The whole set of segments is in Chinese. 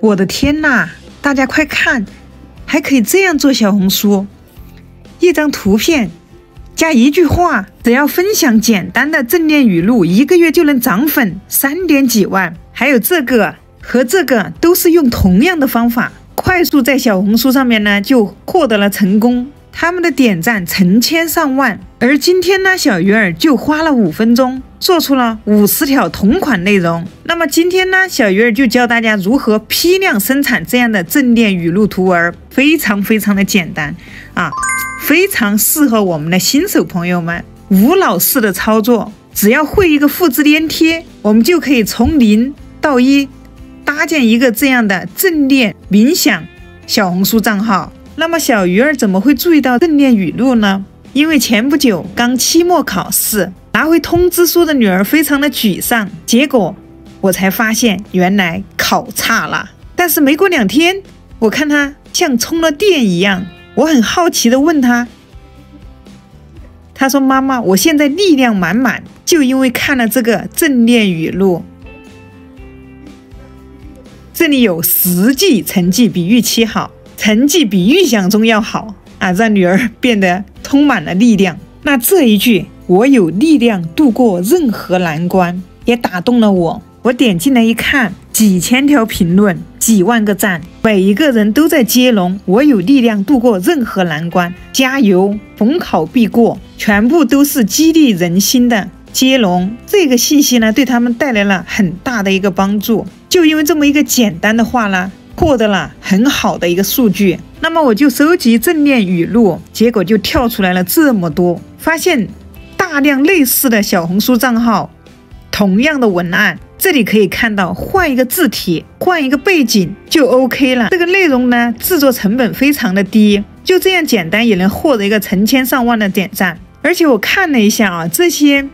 我的天呐，大家快看，还可以这样做小红书，一张图片加一句话，只要分享简单的正念语录，1个月就能涨粉3点几万。还有这个和这个都是用同样的方法，快速在小红书上面呢就获得了成功，他们的点赞成千上万。而今天呢，小鱼儿就花了5分钟做出了50条同款内容。那么今天呢，小鱼儿就教大家如何批量生产这样的正念语录图文，非常的简单啊，非常适合我们的新手朋友们，无脑式的操作，只要会一个复制粘贴，我们就可以从0到1搭建一个这样的正念冥想小红书账号。那么小鱼儿怎么会注意到正念语录呢？因为前不久刚期末考试，拿回通知书的女儿非常的沮丧，结果我才发现原来考差了。但是没过2天，我看她像充了电一样，我很好奇的问她，她说妈妈，我现在力量满满，就因为看了这个正念语录。这里有实际成绩比预期好，成绩比预想中要好啊，让女儿变得充满了力量。那这一句我有力量度过任何难关也打动了我。我点进来一看，几千条评论，几万个赞，每一个人都在接龙我有力量度过任何难关，加油，逢考必过，全部都是激励人心的接龙。这个信息呢，对他们带来了很大的一个帮助，就因为这么一个简单的话呢，获得了很好的一个数据。那么我就收集正念语录，结果就跳出来了这么多，发现大量类似的小红书账号，同样的文案，这里可以看到换一个字体，换一个背景就 OK 了。这个内容呢，制作成本非常的低，就这样简单也能获得一个成千上万的点赞。而且我看了一下啊，这些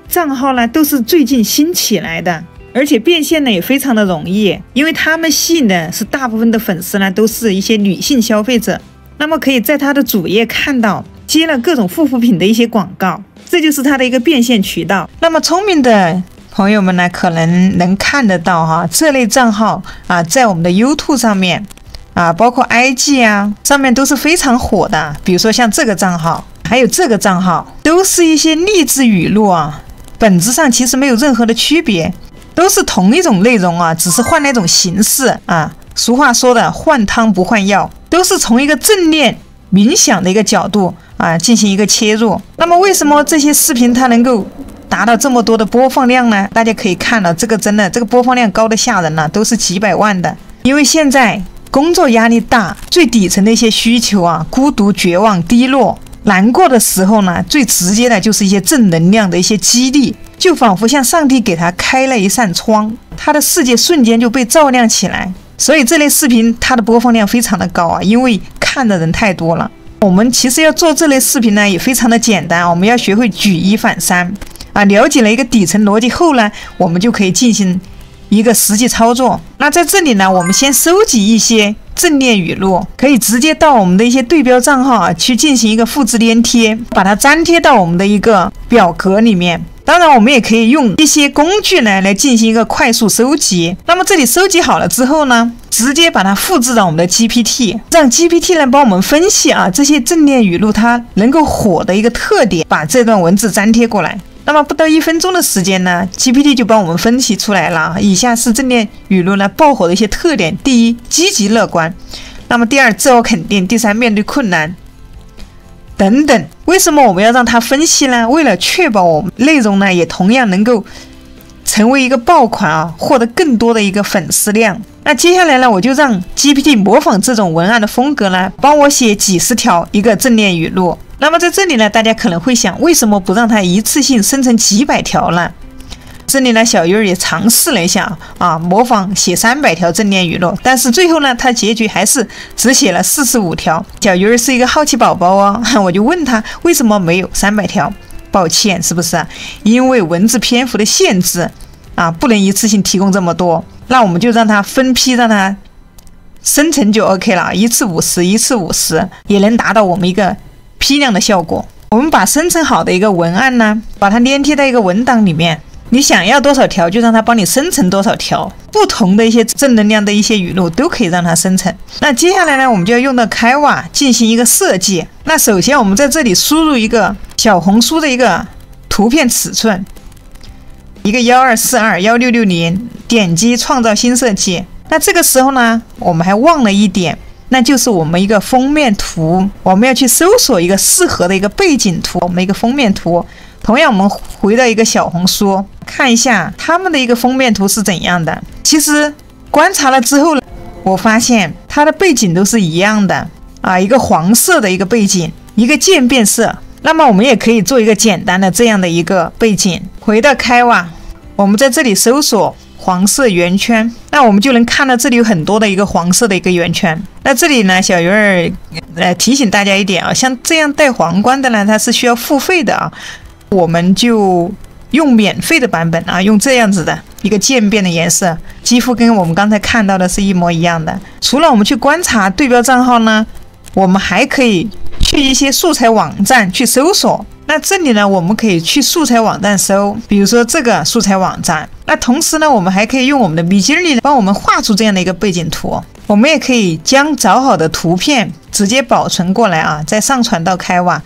账号呢都是最近新起来的，而且变现呢也非常的容易，因为他们吸引的是大部分的粉丝呢都是一些女性消费者，那么可以在他的主页看到接了各种护肤品的一些广告，这就是他的一个变现渠道。那么聪明的朋友们呢，可能能看得到哈，这类账号啊，在我们的 YouTube 上面啊，包括 IG 啊上面都是非常火的。比如说像这个账号，还有这个账号，都是一些励志语录啊，本质上其实没有任何的区别，都是同一种内容啊，只是换了一种形式啊。俗话说的换汤不换药，都是从一个正念冥想的一个角度啊进行一个切入。那么为什么这些视频它能够达到这么多的播放量呢？大家可以看到，这个真的这个播放量高的吓人了，都是几百万的。因为现在工作压力大，最底层的一些需求啊，孤独、绝望、低落、难过的时候呢，最直接的就是一些正能量的一些激励，就仿佛像上帝给他开了一扇窗，他的世界瞬间就被照亮起来。所以这类视频它的播放量非常的高啊，因为看的人太多了。我们其实要做这类视频呢也非常的简单，我们要学会举一反三啊，了解了一个底层逻辑后呢，我们就可以进行一个实际操作。那在这里呢，我们先收集一些正念语录，可以直接到我们的一些对标账号啊去进行一个复制粘贴，把它粘贴到我们的一个表格里面。当然我们也可以用一些工具呢来进行一个快速收集。那么这里收集好了之后呢，直接把它复制到我们的 GPT， 让 GPT 呢帮我们分析啊这些正念语录它能够火的一个特点，把这段文字粘贴过来。那么不到1分钟的时间呢， GPT 就帮我们分析出来了，以下是正念语录呢爆火的一些特点。第一，积极乐观；那么第二，自我肯定；第三，面对困难等等。为什么我们要让它分析呢？为了确保我们内容呢也同样能够成为一个爆款啊，获得更多的一个粉丝量。那接下来呢，我就让 GPT 模仿这种文案的风格呢，帮我写几十条一个正念语录。那么在这里呢，大家可能会想，为什么不让它一次性生成几百条呢？这里呢，小鱼儿也尝试了一下啊，模仿写300条正念语录，但是最后呢，它结局还是只写了45条。小鱼儿是一个好奇宝宝哦，我就问他为什么没有300条？抱歉，是不是？因为文字篇幅的限制啊，不能一次性提供这么多。那我们就让它分批，让它生成就 OK 了，一次50，一次50，也能达到我们一个批量的效果。我们把生成好的一个文案呢，把它粘贴在一个文档里面。你想要多少条，就让它帮你生成多少条，不同的一些正能量的一些语录都可以让它生成。那接下来呢，我们就要用到Canva进行一个设计。那首先我们在这里输入一个小红书的一个图片尺寸，一个12421660，点击创造新设计。那这个时候呢，我们还忘了一点，那就是我们一个封面图，我们要去搜索一个适合的一个背景图，我们一个封面图。同样，我们回到一个小红书，看一下他们的一个封面图是怎样的。其实观察了之后呢，我发现它的背景都是一样的啊，一个黄色的一个背景，一个渐变色。那么我们也可以做一个简单的这样的一个背景。回到Canva，我们在这里搜索黄色圆圈，那我们就能看到这里有很多的一个黄色的一个圆圈。那这里呢，小鱼儿提醒大家一点啊，像这样带皇冠的呢，它是需要付费的啊。我们就用免费的版本啊，用这样子的一个渐变的颜色，几乎跟我们刚才看到的是一模一样的。除了我们去观察对标账号呢，我们还可以去一些素材网站去搜索。那这里呢，我们可以去素材网站搜，比如说这个素材网站。那同时呢，我们还可以用我们的Midjourney帮我们画出这样的一个背景图。我们也可以将找好的图片直接保存过来啊，再上传到Canva。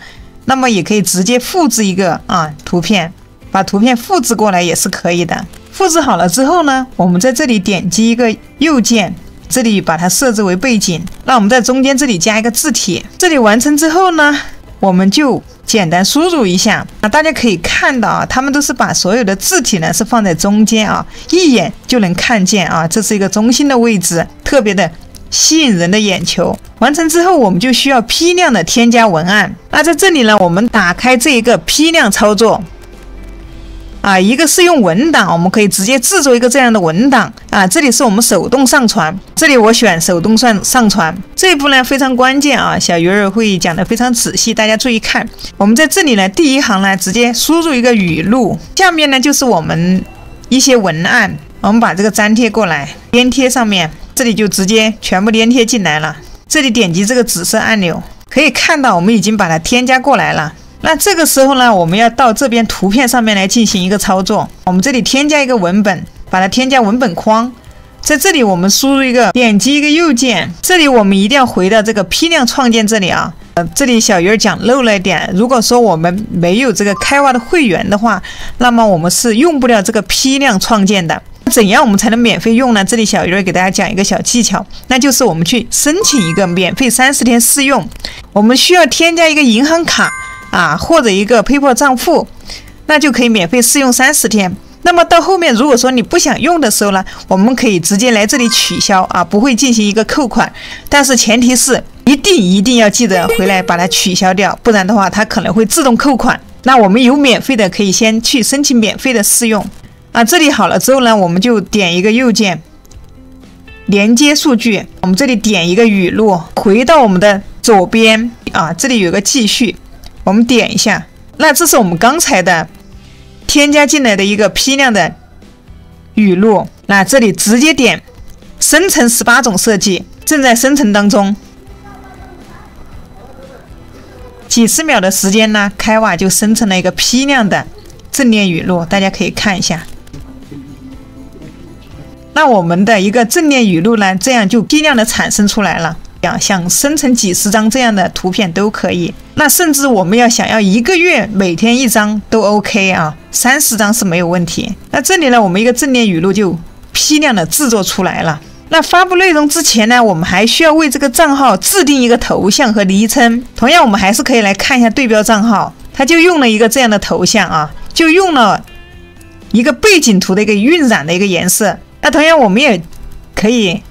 那么也可以直接复制一个图片，把图片复制过来也是可以的。复制好了之后呢，我们在这里点击一个右键，这里把它设置为背景。那我们在中间这里加一个字体。这里完成之后呢，我们就简单输入一下。大家可以看到啊，他们都是把所有的字体呢是放在中间啊，一眼就能看见啊，这是一个中心的位置，特别的吸引人的眼球。完成之后，我们就需要批量的添加文案。那在这里呢，我们打开这一个批量操作啊，一个是用文档，我们可以直接制作一个这样的文档啊。这里是我们手动上传，这里我选手动上传。这一步呢非常关键啊，小鱼儿会讲得非常仔细，大家注意看。我们在这里呢，第一行呢直接输入一个语录，下面呢就是我们一些文案，我们把这个粘贴过来，粘贴上面。这里就直接全部粘贴进来了。这里点击这个紫色按钮，可以看到我们已经把它添加过来了。那这个时候呢，我们要到这边图片上面来进行一个操作。我们这里添加一个文本，把它添加文本框。在这里我们输入一个，点击一个右键。这里我们一定要回到这个批量创建这里啊。这里小鱼儿讲漏了一点，如果说我们没有这个Canva的会员的话，那么我们是用不了这个批量创建的。怎样我们才能免费用呢？这里小鱼儿给大家讲一个小技巧，那就是我们去申请一个免费30天试用。我们需要添加一个银行卡啊，或者一个 PayPal 账户，那就可以免费试用30天。那么到后面如果说你不想用的时候呢，我们可以直接来这里取消啊，不会进行一个扣款，但是前提是一定要记得回来把它取消掉，不然的话它可能会自动扣款。那我们有免费的可以先去申请免费的试用啊。这里好了之后呢，我们就点一个右键，连接数据，我们这里点一个语录，回到我们的左边啊，这里有个继续，我们点一下，那这是我们刚才的添加进来的一个批量的语录。那这里直接点生成18种设计，正在生成当中。几十秒的时间呢，Canva就生成了一个批量的正念语录，大家可以看一下。那我们的一个正念语录呢，这样就批量的产生出来了。想生成几十张这样的图片都可以，那甚至我们要想要1个月每天1张都 OK 啊，30张是没有问题。那这里呢，我们一个正念语录就批量的制作出来了。那发布内容之前呢，我们还需要为这个账号制定一个头像和昵称。同样我们还是可以来看一下对标账号，它就用了一个这样的头像啊，就用了一个背景图的一个晕染的一个颜色。那同样我们也可以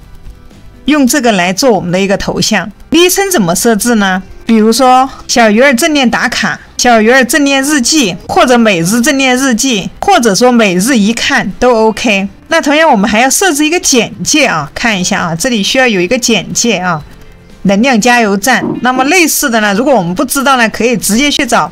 用这个来做我们的一个头像。昵称怎么设置呢？比如说小鱼儿正念打卡、小鱼儿正念日记，或者每日正念日记，或者说每日一看都 OK。那同样我们还要设置一个简介啊，看一下啊，这里需要有一个简介啊，能量加油站。那么类似的呢，如果我们不知道呢，可以直接去找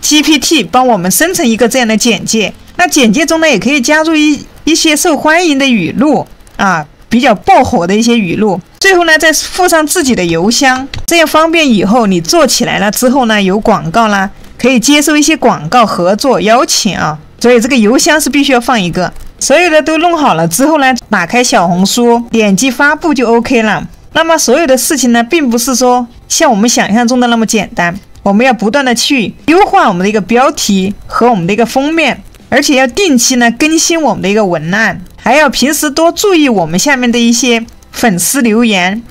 GPT 帮我们生成一个这样的简介。那简介中呢，也可以加入一些受欢迎的语录啊，比较爆火的一些语录。最后呢，再附上自己的邮箱，这样方便以后你做起来了之后呢，有广告啦，可以接受一些广告合作邀请啊。所以这个邮箱是必须要放一个。所有的都弄好了之后呢，打开小红书，点击发布就 OK 了。那么所有的事情呢，并不是说像我们想象中的那么简单，我们要不断的去优化我们的一个标题和我们的一个封面，而且要定期呢更新我们的一个文案，还要平时多注意我们下面的一些粉丝留言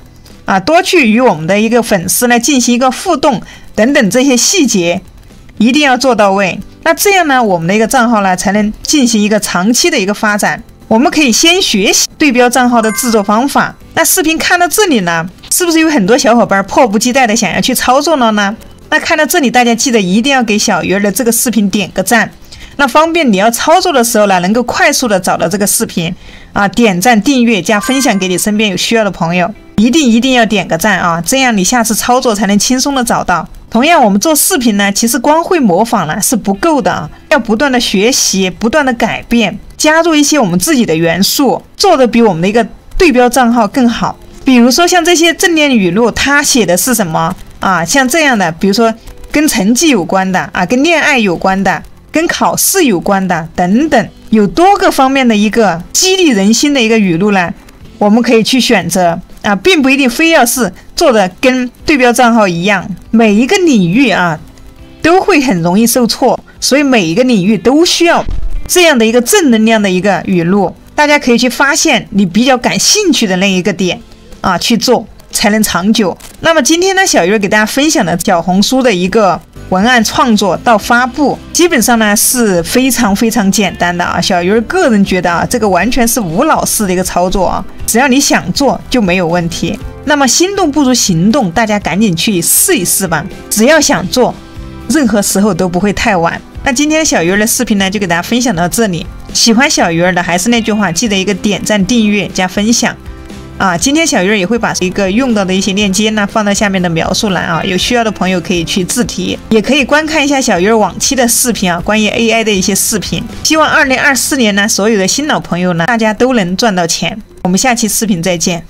啊，多去与我们的一个粉丝呢进行一个互动等等，这些细节一定要做到位。那这样呢，我们的一个账号呢才能进行一个长期的一个发展。我们可以先学习对标账号的制作方法。那视频看到这里呢，是不是有很多小伙伴迫不及待的想要去操作了呢？那看到这里，大家记得一定要给小鱼儿的这个视频点个赞，那方便你要操作的时候呢，能够快速的找到这个视频啊，点赞、订阅加分享给你身边有需要的朋友，一定要点个赞啊，这样你下次操作才能轻松的找到。同样，我们做视频呢，其实光会模仿呢是不够的啊，要不断的学习，不断的改变，加入一些我们自己的元素，做的比我们的一个对标账号更好。比如说像这些正念语录，它写的是什么啊？像这样的，比如说跟成绩有关的啊，跟恋爱有关的，跟考试有关的等等，有多个方面的一个激励人心的一个语录呢，我们可以去选择啊，并不一定非要是做的跟对标账号一样。每一个领域啊都会很容易受挫，所以每一个领域都需要这样的一个正能量的一个语录。大家可以去发现你比较感兴趣的那一个点啊，去做才能长久。那么今天呢，小鱼儿给大家分享的小红书的一个文案创作到发布，基本上呢是非常简单的啊。小鱼儿个人觉得啊，这个完全是无脑式的一个操作啊，只要你想做就没有问题。那么心动不如行动，大家赶紧去试一试吧。只要想做，任何时候都不会太晚。那今天小鱼儿的视频呢，就给大家分享到这里。喜欢小鱼儿的，还是那句话，记得一个点赞、订阅加分享。啊，今天小鱼儿也会把一个用到的一些链接呢放到下面的描述栏啊，有需要的朋友可以去自提，也可以观看一下小鱼儿往期的视频啊，关于 AI 的一些视频。希望2024年呢，所有的新老朋友呢，大家都能赚到钱。我们下期视频再见。